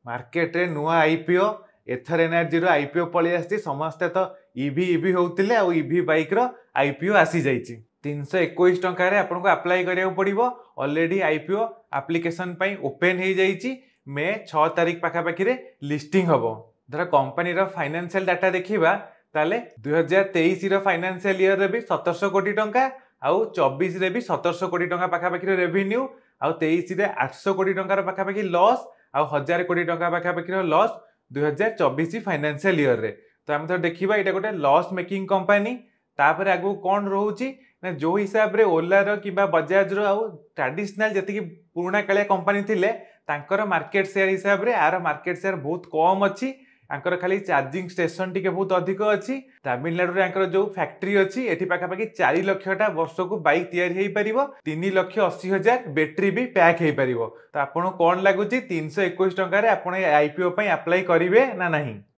Market रे नुआ IPO एथर energy रो IPO पळि आसी समस्ते तो ईवी होउतिले आ ईवी बाइक रो आईपीओ आसी जाईची 321 टंका रे आपनको अप्लाई करिया पड़िबो। ऑलरेडी आईपीओ एप्लिकेशन पई ओपन हो जाईची। मे 6 तारिख पाखा पाखी रे लिस्टिंग हबो। धर कंपनी रो फाइनेंशियल डाटा देखिबा ताले 2023 रो फाइनेंशियल ईयर रे भी 1700 कोटी टंका आउ 24 रे भी 1700 कोटी टंका पाखा पाखी रे रेवेन्यू आउ 23 रे 800 कोटी टंका रो पाखा पाखी लॉस आउ 1000 कोटी टंका पाखा पाखी रो लॉस 2024 फाइनेंशियल ईयर रे। तो हम तो देखिबा एटा गोटे लॉस मेकिंग कंपनी। तापर आगु कोन रहउची ना जो हिसाब रे ओला रो किबा बजाज रो आउ ट्रेडिशनल जति पुराना कालिया कंपनी थिले तांकर मार्केट शेयर हिसाब रे आर मार्केट शेयर बहुत कम अछि। आंकर खाली चार्जिंग स्टेशन टिके बहुत अधिक अछि। तमिलनाडु रे आंकर जो फैक्ट्री अछि एठी पाखा पाखी 4 लक्षटा वर्ष को बाइक तयारी हेई परिबो। 3,80,000 बैटरी भी पैक हेई परिबो। तो आपन कोन लागुची 321 टंका रे आपन आईपीओ पई अप्लाई करिवे ना नहीं?